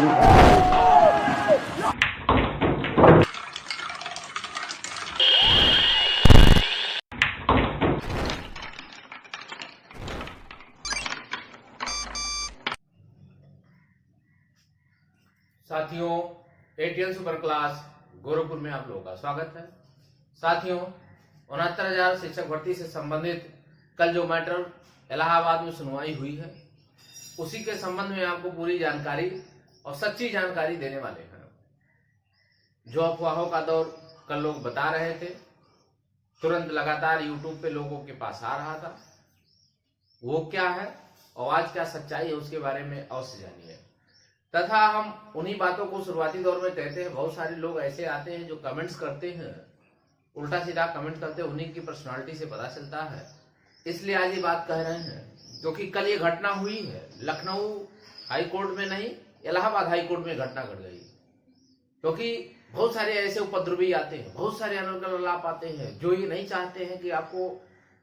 साथियों, ATL super class Gorakhpur में आप लोगों का स्वागत है। साथियों, 69,000 शिक्षक भर्ती से संबंधित कल जो मैटर इलाहाबाद में सुनवाई हुई है, उसी के संबंध में आपको पूरी जानकारी और सच्ची जानकारी देने वाले हैं। जो अफवाहों का दौर कल लोग बता रहे थे, तुरंत लगातार यूट्यूब पे लोगों के पास आ रहा था, वो क्या है और आज क्या सच्चाई है उसके बारे में अवश्य जानिए। तथा हम उन्हीं बातों को शुरुआती दौर में कहते हैं। बहुत सारे लोग ऐसे आते हैं जो कमेंट्स करते हैं, उल्टा सीधा कमेंट करते हैं, उन्हीं की पर्सनालिटी से पता चलता है। इसलिए आज ये बात कह रहे हैं क्योंकि कल ये घटना हुई है। लखनऊ हाई कोर्ट में नहीं, इलाहाबाद हाई कोर्ट में घटना घट गई। क्योंकि बहुत सारे ऐसे उपद्रवी आते हैं, बहुत सारे अनर्गल लाभ आते हैं जो ये नहीं चाहते हैं कि आपको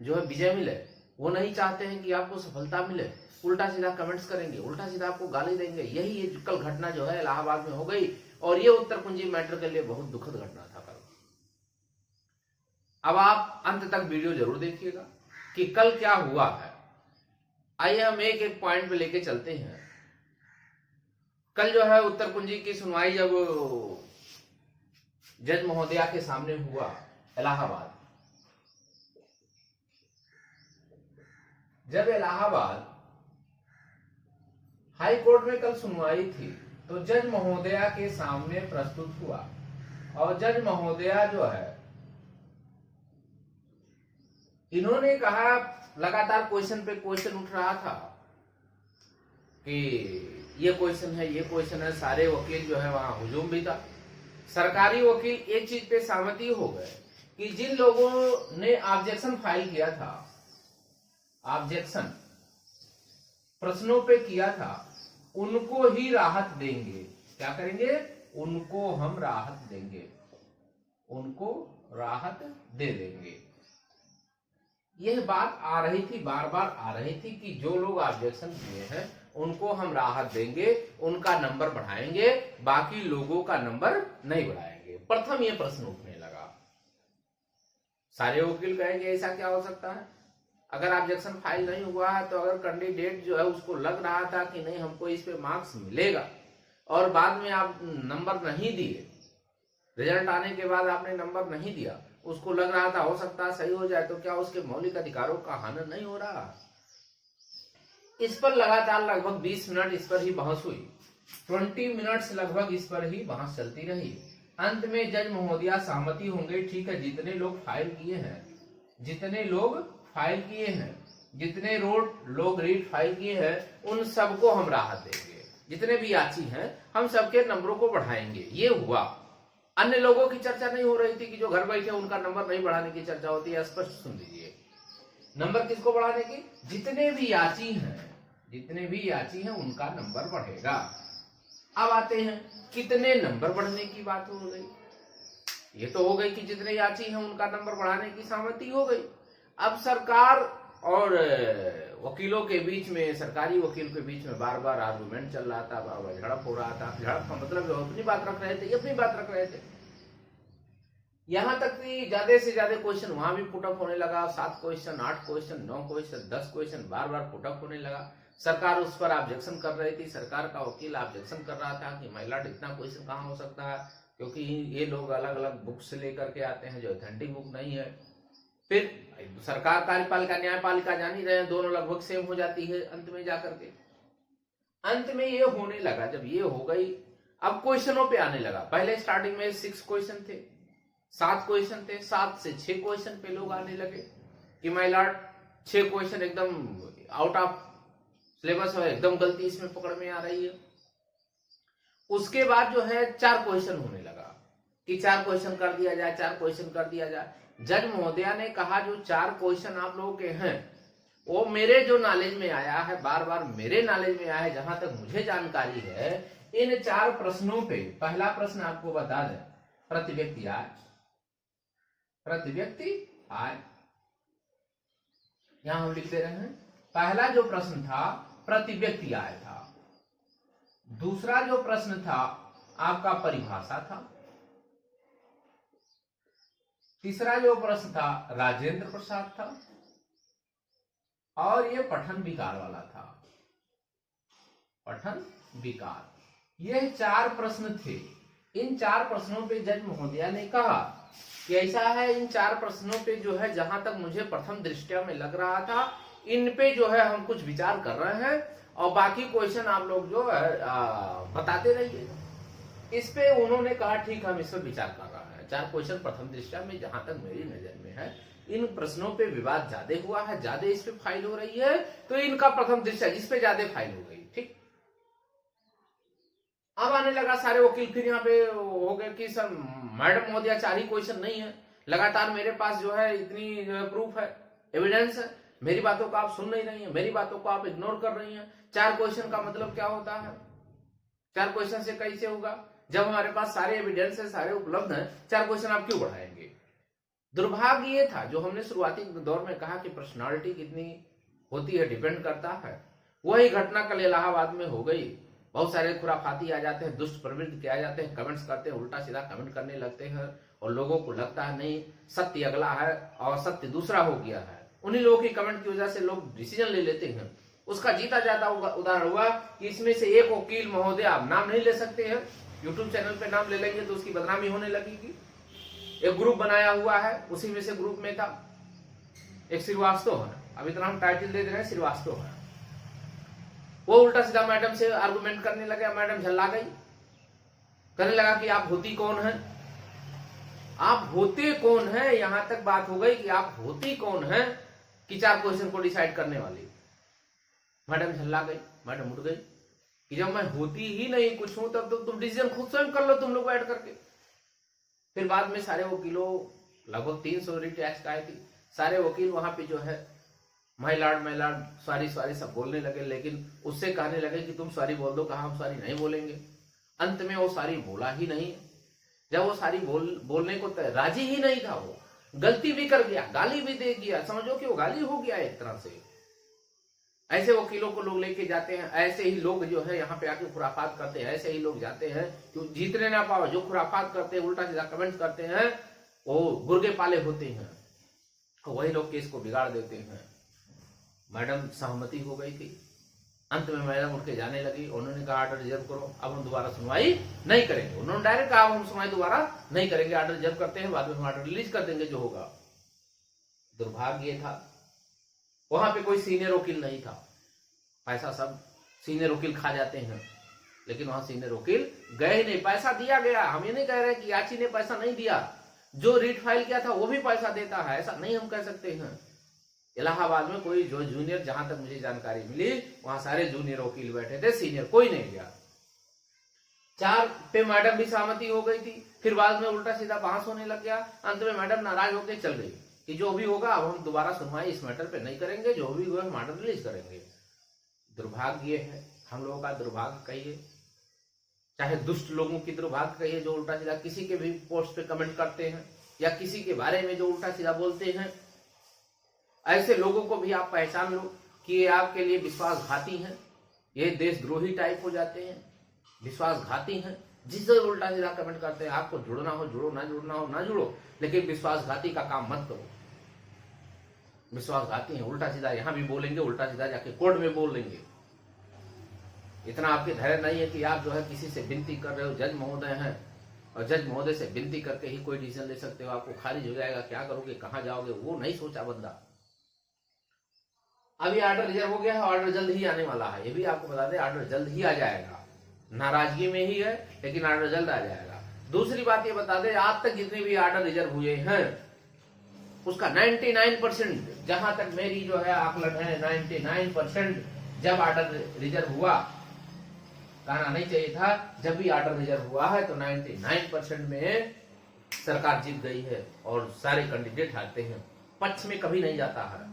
जो है विजय मिले, वो नहीं चाहते हैं कि आपको सफलता मिले, उल्टा सीधा कमेंट्स करेंगे, उल्टा सीधा आपको गाली देंगे। यही ये कल घटना जो है इलाहाबाद में हो गई और ये उत्तर कुंजी मैटर के लिए बहुत दुखद घटना था कल। अब आप अंत तक वीडियो जरूर देखिएगा कि कल क्या हुआ है। आइए हम एक एक पॉइंट पे लेके चलते हैं। कल जो है उत्तर कुंजी की सुनवाई जब जज महोदया के सामने हुआ इलाहाबाद, जब इलाहाबाद हाई कोर्ट में कल सुनवाई थी तो जज महोदया के सामने प्रस्तुत हुआ और जज महोदया जो है इन्होंने कहा, लगातार क्वेश्चन पे क्वेश्चन उठ रहा था कि ये क्वेश्चन है, ये क्वेश्चन है। सारे वकील जो है वहां हुजूम भी था। सरकारी वकील एक चीज पे सहमति हो गए कि जिन लोगों ने ऑब्जेक्शन फाइल किया था, ऑब्जेक्शन प्रश्नों पे किया था, उनको ही राहत देंगे। क्या करेंगे? उनको हम राहत देंगे, उनको राहत दे देंगे। यह बात आ रही थी, बार बार आ रही थी कि जो लोग ऑब्जेक्शन किए हैं उनको हम राहत देंगे, उनका नंबर बढ़ाएंगे, बाकी लोगों का नंबर नहीं बढ़ाएंगे। प्रथम ये प्रश्न उठने लगा। सारे वकील कहेंगे ऐसा क्या हो सकता है? अगर ऑब्जेक्शन फाइल नहीं हुआ है तो अगर कैंडिडेट जो है उसको लग रहा था कि नहीं हमको इस पे मार्क्स मिलेगा और बाद में आप नंबर नहीं दिए, रिजल्ट आने के बाद आपने नंबर नहीं दिया, उसको लग रहा था हो सकता है सही हो जाए, तो क्या उसके मौलिक अधिकारों का हनन नहीं हो रहा? इस पर लगातार लगभग 20 मिनट इस पर ही बहस हुई। 20 मिनट्स लगभग इस पर ही बहस चलती रही। अंत में जज महोदया सहमति होंगे, ठीक है, जितने लोग फाइल किए हैं, जितने लोग फाइल किए हैं, जितने लोग रीट फाइल किए हैं, उन सबको हम राहत देंगे। जितने भी याची हैं हम सबके नंबरों को बढ़ाएंगे। ये हुआ। अन्य लोगों की चर्चा नहीं हो रही थी कि जो घर बैठे उनका नंबर नहीं बढ़ाने की चर्चा होती है। स्पष्ट सुन लीजिए, नंबर किसको बढ़ाने की? जितने भी याची हैं, जितने भी याची हैं उनका नंबर बढ़ेगा। अब आते हैं कितने नंबर बढ़ने की बात हो गई। ये तो हो गई कि जितने याची हैं उनका नंबर बढ़ाने की सहमति हो गई। अब सरकार और वकीलों के बीच में, सरकारी वकील के बीच में बार बार आर्गुमेंट चल रहा था, बार बार झड़प हो रहा था। झड़प का मतलब जो अपनी बात रख रहे थे, ये अपनी बात रख रहे थे। यहां तक कि ज्यादा से ज्यादा क्वेश्चन वहां भी पुटअप होने लगा। 7 क्वेश्चन, 8 क्वेश्चन, 9 क्वेश्चन, 10 क्वेश्चन बार बार पुटअप होने लगा। सरकार उस पर ऑब्जेक्शन कर रही थी। सरकार का वकील ऑब्जेक्शन कर रहा था कि महिला इतना क्वेश्चन कहाँ हो सकता है, क्योंकि ये लोग अलग अलग बुक से लेकर के आते हैं जो ऑथेंटिक बुक नहीं है। फिर सरकार, कार्यपालिका, न्यायपालिका जान ही रहे हैं, दोनों लगभग सेम हो जाती है अंत में जाकर के। अंत में ये होने लगा, जब ये हो गई अब क्वेश्चनों पे आने लगा। पहले स्टार्टिंग में 6 क्वेश्चन थे, 7 क्वेश्चन थे, 7 से 6 क्वेश्चन पे लोग आने लगे कि माय लॉर्ड 6 क्वेश्चन एकदम आउट ऑफ सिलेबस है, एकदम गलती इसमें पकड़ में आ रही है। उसके बाद जो है 4 क्वेश्चन होने लगा कि 4 क्वेश्चन कर दिया जाए, 4 क्वेश्चन कर दिया जाए। जज महोदया ने कहा जो 4 क्वेश्चन आप लोगों के हैं वो मेरे जो नॉलेज में आया है, बार बार मेरे नॉलेज में आया है, जहां तक मुझे जानकारी है, इन 4 प्रश्नों पे पहला प्रश्न आपको बता दें, प्रति व्यक्ति आय, प्रति व्यक्ति आय, यहां हम लिख दे रहे हैं। पहला जो प्रश्न था प्रति व्यक्ति आय था। दूसरा जो प्रश्न था आपका परिभाषा था। तीसरा जो प्रश्न था राजेंद्र प्रसाद था, और ये पठन विकार वाला था, पठन विकार। ये 4 प्रश्न थे। इन 4 प्रश्नों पे जज महोदया ने कहा कि ऐसा है, इन 4 प्रश्नों पे जो है जहां तक मुझे प्रथम दृष्टया में लग रहा था, इन पे जो है हम कुछ विचार कर रहे हैं, और बाकी क्वेश्चन आप लोग जो है बताते रहिए। इस पे उन्होंने कहा ठीक, हम इस पर विचार कर रहे हैं। 4 क्वेश्चन प्रथम दृष्टया में जहां तक मेरी नजर में है, इन प्रश्नों पे विवाद ज्यादा हुआ है, ज्यादा इस पे फाइल हो रही है, तो इनका प्रथम दृष्टया जिस पे ज्यादा फाइल हो गई। ठीक, अब आने लगा सारे वकील फिर यहाँ पे हो गए कि सर मैडम महोदया 4 ही क्वेश्चन नहीं है, लगातार मेरे पास जो है इतनी प्रूफ है, एविडेंस है, मेरी बातों को आप सुन नहीं रही हैं, मेरी बातों को आप इग्नोर कर रही हैं। 4 क्वेश्चन का मतलब क्या होता है? 4 क्वेश्चन से कैसे होगा जब हमारे पास सारे एविडेंस है, सारे उपलब्ध हैं? 4 क्वेश्चन आप क्यों बढ़ाएंगे? दुर्भाग्य ये था जो हमने शुरुआती दौर में कहा कि पर्सनालिटी कितनी होती है, डिपेंड करता है। वही घटना कल इलाहाबाद में हो गई। बहुत सारे खुराफाती आ जाते हैं, दुष्ट प्रवृत्ति के आ जाते हैं, कमेंट्स करते हैं, उल्टा सीधा कमेंट करने लगते हैं, और लोगों को लगता है नहीं सत्य अगला है और सत्य दूसरा हो गया है। उन्हीं लोगों की कमेंट की वजह से लोग डिसीजन ले लेते हैं। उसका जीता जाता उदाहरण हुआ कि इसमें से एक वकील महोदय, आप नाम नहीं ले सकते हैं, यूट्यूब चैनल पे नाम ले लेंगे तो उसकी बदनामी होने लगेगी। एक ग्रुप बनाया हुआ है, उसी में से ग्रुप में था एक श्रीवास्तव है, अब इतना हम टाइटल दे दे रहे हैं, श्रीवास्तव है। वो उल्टा सीधा मैडम से आर्गुमेंट करने लगे, मैडम झल्ला गई, कहने लगा कि आप होती कौन है, आप होते कौन है, यहां तक बात हो गई कि आप होती कौन है कि 4 क्वेश्चन को डिसाइड करने वाली। मैडम झल्ला गई, मैडम उठ गई कि जब मैं होती ही नहीं कुछ हूं तब तो तुम डिसीजन खुद स्वयं कर लो, तुम लोग बैठ करके। फिर बाद में सारे वकीलों, लगभग 300 रिट आए थी, सारे वकील वहां पे जो है माय लॉर्ड सॉरी सब बोलने लगे, लेकिन उससे कहने लगे कि तुम सॉरी बोल दो, कहा हम सॉरी नहीं बोलेंगे। अंत में वो सॉरी बोला ही नहीं। जब वो सारी बोलने को राजी ही नहीं था, वो गलती भी कर गया, गाली भी दे गया, समझो कि वो गाली हो गया एक तरह से। ऐसे वकीलों को लोग लेके जाते हैं, ऐसे ही लोग जो है यहाँ पे आके खुराफात करते हैं, ऐसे ही लोग जाते हैं जो जीतने ना पाओ, जो खुराफात करते हैं, उल्टा सीधा कमेंट करते हैं, वो गुर्गे पाले होते हैं, तो वही लोग केस को बिगाड़ देते हैं। मैडम सहमति हो गई थी। अंत में मैडम उठ के जाने लगी, उन्होंने कहा ऑर्डर रिजर्व करो, अब हम दोबारा सुनवाई नहीं करेंगे। उन्होंने डायरेक्ट कहा हम सुनवाई दोबारा नहीं करेंगे, ऑर्डर रिजर्व करते हैं, बाद में हम ऑर्डर रिलीज कर देंगे जो होगा। दुर्भाग्य था वहां पे कोई सीनियर वकील नहीं था। पैसा सब सीनियर वकील खा जाते हैं, लेकिन वहां सीनियर वकील गए नहीं, पैसा दिया गया। हम ये नहीं कह रहे कि याची ने पैसा नहीं दिया, जो रीट फाइल किया था वो भी पैसा देता है, ऐसा नहीं हम कह सकते हैं। इलाहाबाद में कोई जो जूनियर, जहां तक मुझे जानकारी मिली, वहां सारे जूनियर वकील बैठे थे, सीनियर कोई नहीं गया। 4 पे मैडम भी सहमति हो गई थी, फिर बाद में उल्टा सीधा बहस होने लग गया। अंत में मैडम नाराज होकर चल गई कि जो भी होगा अब हम दोबारा सुनवाई इस मैटर पे नहीं करेंगे, जो भी होगा हम ऑर्डर रिलीज करेंगे। दुर्भाग्य है, हम लोगों का दुर्भाग्य कहिए, चाहे दुष्ट लोगों की दुर्भाग्य कहिए, जो उल्टा सीधा किसी के भी पोस्ट पे कमेंट करते हैं या किसी के बारे में जो उल्टा सीधा बोलते हैं। ऐसे लोगों को भी आप पहचान लो कि ये आपके लिए विश्वासघाती हैं, ये देशद्रोही टाइप हो जाते हैं, विश्वासघाती हैं। जिससे उल्टा सीधा कमेंट करते हैं, आपको जुड़ना हो जुड़ो, ना जुड़ना हो ना जुड़ो, लेकिन विश्वासघाती का काम मत करो। विश्वासघाती हैं, उल्टा सीधा यहां भी बोलेंगे, उल्टा सीधा जाके कोर्ट में बोल देंगे। इतना आपके धैर्य नहीं है कि आप जो है किसी से विनती कर रहे हो, जज महोदय हैं, और जज महोदय से विनती करके ही कोई डिसीजन ले सकते हो, आपको खारिज हो जाएगा, क्या करोगे, कहां जाओगे, वो नहीं सोचा बंदा। अभी ऑर्डर रिजर्व हो गया है, ऑर्डर जल्द ही आने वाला है, ये भी आपको बता दें, ऑर्डर जल्द ही आ जाएगा। नाराजगी में ही है, लेकिन ऑर्डर जल्द आ जाएगा। दूसरी बात ये बता दें, आज तक जितने भी ऑर्डर रिजर्व हुए हैं उसका 99%, जहां तक मेरी जो है आकलन है, 99% जब ऑर्डर रिजर्व हुआ, कहना नहीं चाहिए था, जब भी ऑर्डर रिजर्व हुआ है तो 99% में सरकार जीत गई है और सारे कैंडिडेट हारते हैं। पक्ष में कभी नहीं जाता है,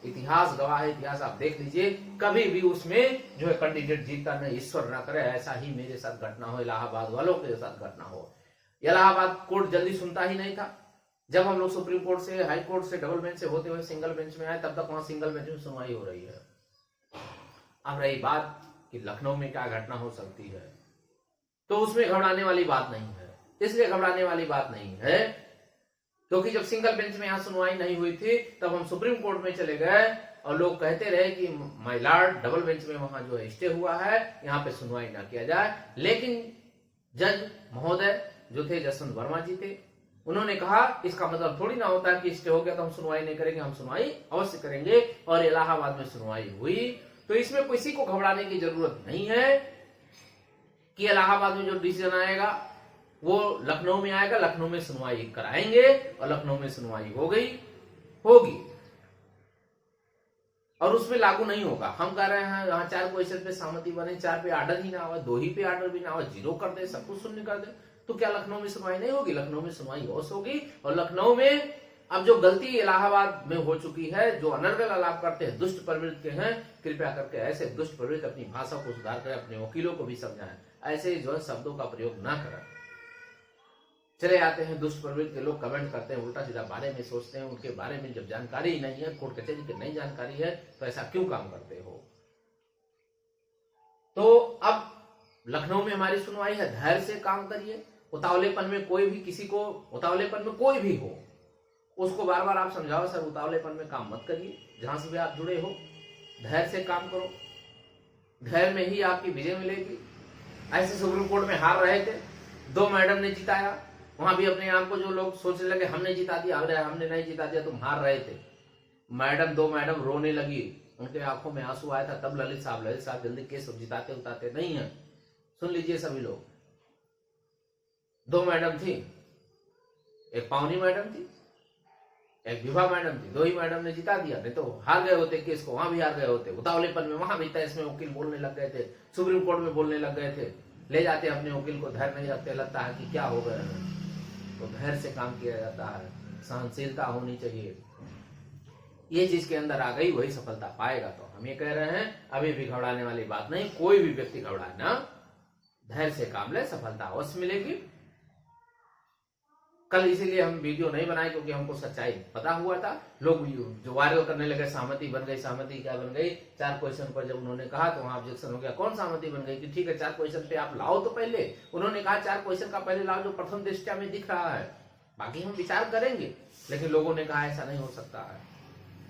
इतिहास गवाह है, इतिहास आप देख लीजिए, कभी भी उसमें जो है कैंडिडेट जीतता नहीं। ईश्वर ना करे ऐसा ही मेरे साथ घटना हो, इलाहाबाद वालों के साथ घटना हो। इलाहाबाद कोर्ट जल्दी सुनता ही नहीं था। जब हम लोग सुप्रीम कोर्ट से, हाई कोर्ट से, डबल बेंच से होते हुए सिंगल बेंच में आए, तब तक वहां सिंगल बेंच में सुनवाई हो रही है। अब रही बात कि लखनऊ में क्या घटना हो सकती है, तो उसमें घबराने वाली बात नहीं है। इसलिए घबराने वाली बात नहीं है क्योंकि जब सिंगल बेंच में यहां सुनवाई नहीं हुई थी तब हम सुप्रीम कोर्ट में चले गए और लोग कहते रहे कि माय लॉर्ड डबल बेंच में वहां जो है स्टे हुआ है, यहाँ पे सुनवाई ना किया जाए। लेकिन जज महोदय जो थे जसवंत वर्मा जी थे, उन्होंने कहा इसका मतलब थोड़ी ना होता है कि स्टे हो गया तो हम सुनवाई नहीं करेंगे, हम सुनवाई अवश्य करेंगे। और इलाहाबाद में सुनवाई हुई। तो इसमें किसी को घबराने की जरूरत नहीं है कि इलाहाबाद में जो डिसीजन आएगा वो लखनऊ में आएगा, लखनऊ में सुनवाई कराएंगे और लखनऊ में सुनवाई होगी और उसमें लागू नहीं होगा। हम कह रहे हैं यहाँ 4 क्वेश्चन पे सहमति बने, 4 पे आर्डर ही ना हो, 2 ही पे आर्डर भी ना हो, 0 कर दे, सब कुछ शून्य कर दे, तो क्या लखनऊ में सुनवाई नहीं होगी? लखनऊ में सुनवाई अवश्य होगी। और लखनऊ में अब जो गलती इलाहाबाद में हो चुकी है, जो अनर्गल आलाप करते हैं, दुष्ट प्रवृत्ति के हैं, कृपया करके ऐसे दुष्ट प्रवृत्ति अपनी भाषा को सुधार करें, अपने वकीलों को भी समझाएं, ऐसे जो है शब्दों का प्रयोग ना करें। चले आते हैं दुष्ट प्रवृत्ति के लोग, कमेंट करते हैं, उल्टा सीधा बारे में सोचते हैं, उनके बारे में जब जानकारी ही नहीं है, कोर्ट कचहरी की नहीं जानकारी है, तो ऐसा क्यों काम करते हो? तो अब लखनऊ में हमारी सुनवाई है, धैर्य से काम करिए। उतावलेपन में कोई भी किसी को, उतावलेपन में कोई भी हो उसको बार बार आप समझाओ, सर उतावलेपन में काम मत करिए, जहां से भी आप जुड़े हो धैर्य से काम करो, धैर्य में ही आपकी विजय मिलेगी। ऐसे सुप्रीम कोर्ट में हार रहे थे, 2 मैडम ने जिताया, वहां भी अपने आप को जो लोग सोचने लगे हमने जिता दिया, अरे हमने नहीं जिता दिया, तुम हार रहे थे। मैडम 2 मैडम रोने लगी, उनके आंखों में आंसू आया था, तब ललित साहब जल्दी केस जिताते उताते नहीं है। सुन लीजिए सभी लोग, 2 मैडम थी, एक पावनी मैडम थी, एक विभा मैडम थी, 2 ही मैडम ने जिता दिया, नहीं तो हार गए होते केस को, वहां भी हार गए होते। उतावलेपन में वहां भी तहस में वकील बोलने लग गए थे, सुप्रीम कोर्ट में बोलने लग गए थे, ले जाते अपने वकील को, धैर्य नहीं रखते, लगता है कि क्या हो गया है। तो धैर्य से काम किया जाता है, सहनशीलता होनी चाहिए। ये चीज के अंदर आ गई वही सफलता पाएगा। तो हम ये कह रहे हैं अभी भी घबराने वाली बात नहीं, कोई भी व्यक्ति घबराए ना, धैर्य से काम ले, सफलता अवश्य मिलेगी। कल इसीलिए हम वीडियो नहीं बनाए क्योंकि हमको सच्चाई पता हुआ था। लोग जो वायरल करने लगे सहमति बन गई, सहमति क्या बन गई, 4 क्वेश्चन पर जब उन्होंने कहा तो वहां ऑब्जेक्शन हो गया। कौन सहमति बन गई कि ठीक है 4 क्वेश्चन पे आप लाओ, तो पहले उन्होंने कहा 4 क्वेश्चन का पहले लाओ जो प्रथम दृष्टया में दिख रहा है, बाकी हम विचार करेंगे। लेकिन लोगों ने कहा ऐसा नहीं हो सकता है,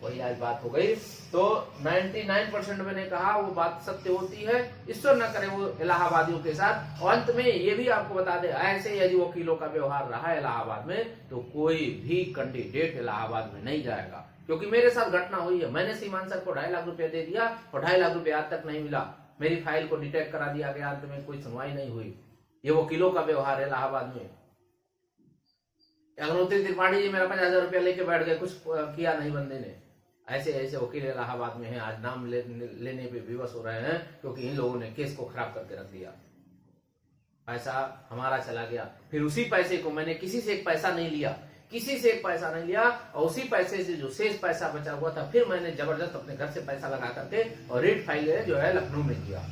वही आज बात हो गई। तो 99% मैंने कहा वो बात सत्य होती है, ईश्वर न करे वो इलाहाबादियों के साथ। और अंत में ये भी आपको बता दे, ऐसे यदि वकीलों का व्यवहार रहा इलाहाबाद में तो कोई भी कैंडिडेट इलाहाबाद में नहीं जाएगा। क्योंकि मेरे साथ घटना हुई है, मैंने सीमान सर को 2.5 लाख रुपया दे दिया और 2.5 लाख रुपया आज तक नहीं मिला, मेरी फाइल को डिटेक्ट करा दिया गया, अंत में कोई सुनवाई नहीं हुई। ये वकीलों का व्यवहार है इलाहाबाद में। अग्निहोत्री त्रिपाठी जी मेरा 50,000 रुपया लेके बैठ गए, कुछ किया नहीं बंदे ने। ऐसे ऐसे वकील इलाहाबाद में हैं, आज नाम लेने पे विवश हो रहे हैं क्योंकि इन लोगों ने केस को खराब करके रख दिया। पैसा हमारा चला गया, फिर उसी पैसे को मैंने किसी से एक पैसा नहीं लिया, किसी से एक पैसा नहीं लिया, और उसी पैसे से जो शेष पैसा बचा हुआ था फिर मैंने जबरदस्त अपने घर से पैसा लगा करके और रेट फाइल जो है लखनऊ में किया।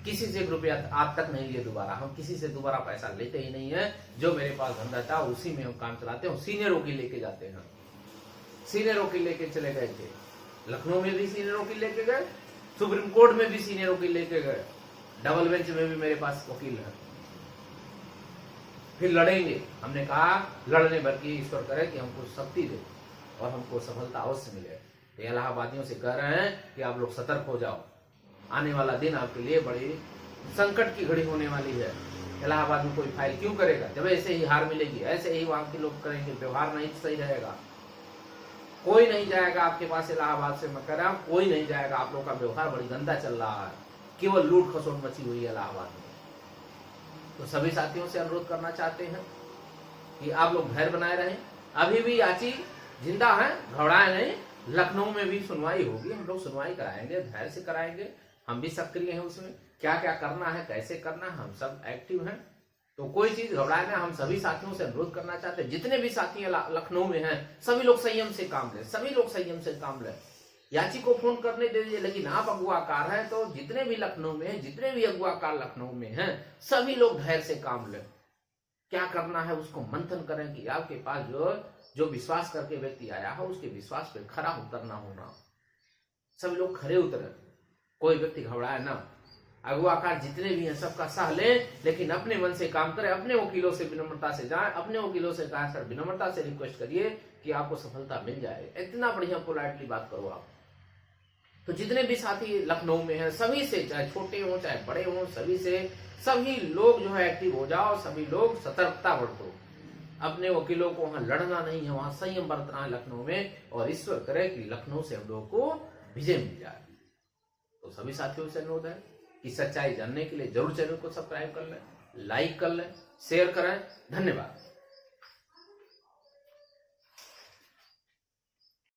किसी से 1 रुपया आज तक नहीं लिए दोबारा, हम किसी से दोबारा पैसा लेते ही नहीं है। जो मेरे पास धंधा था उसी में हम काम चलाते हैं। सीनियर वकील लेके जाते हैं, सीनियर वकील लेके चले गए थे, लखनऊ में भी सीनियर वकील लेके गए, सुप्रीम कोर्ट में भी सीनियर वकील लेके गए, डबल बेंच में भी मेरे पास वकील है। फिर लड़ेंगे, हमने कहा लड़ने भर की ईश्वर करे कि हमको शक्ति दे और हमको सफलता अवश्य मिले। तो इलाहाबादियों से कह रहे हैं कि आप लोग सतर्क हो जाओ, आने वाला दिन आपके लिए बड़ी संकट की घड़ी होने वाली है। इलाहाबाद में कोई फाइल क्यों करेगा जब ऐसे ही हार मिलेगी, ऐसे ही वहां के लोग करेंगे, व्यवहार नहीं सही रहेगा, कोई नहीं जाएगा आपके पास इलाहाबाद से। मैं कह रहा हूं कोई नहीं जाएगा, आप लोग का व्यवहार बड़ी गंदा चल रहा है, केवल लूट खसोट मची हुई है इलाहाबाद में। तो सभी साथियों से अनुरोध करना चाहते हैं कि आप लोग धैर्य बनाए रहें। अभी भी याची जिंदा है, घबराए नहीं। लखनऊ में भी सुनवाई होगी, हम लोग सुनवाई कराएंगे, धैर्य से कराएंगे, हम भी सक्रिय हैं उसमें। क्या क्या करना है, कैसे करना है, हम सब एक्टिव हैं। तो कोई चीज घबराए ना, हम सभी साथियों से अनुरोध करना चाहते हैं, जितने भी साथी लखनऊ में हैं सभी लोग संयम से काम लें, सभी लोग संयम से काम लें। याची को फोन करने दे दीजिए, लेकिन आप अगुआकार हैं तो जितने भी लखनऊ में, जितने भी अगुआकार लखनऊ में हैं सभी लोग धैर्य से काम लें। क्या करना है उसको मंथन करें कि आपके पास जो विश्वास करके व्यक्ति आया है उसके विश्वास पे खरा उतरना होना। सभी लोग खरे उतरे, कोई व्यक्ति घबराए ना। अगवाकार जितने भी हैं सबका सह लें, लेकिन अपने मन से काम करें, अपने वकीलों से विनम्रता से जाएं, अपने वकीलों से कहा सर विनम्रता से रिक्वेस्ट करिए कि आपको सफलता मिल जाए। इतना बढ़िया पोलाइटली बात करो आप। तो जितने भी साथी लखनऊ में हैं सभी से, चाहे छोटे हों चाहे बड़े हों, सभी से, सभी लोग जो है एक्टिव हो जाओ, सभी लोग सतर्कता बरतो। अपने वकीलों को वहां लड़ना नहीं है, वहां संयम बरतना है लखनऊ में, और ईश्वर करे कि लखनऊ से हम लोग को विजय मिल जाए। तो सभी साथियों से अनुरोध है कि सच्चाई जानने के लिए जरूर चैनल को सब्सक्राइब कर लें, लाइक कर लें, शेयर करें। धन्यवाद।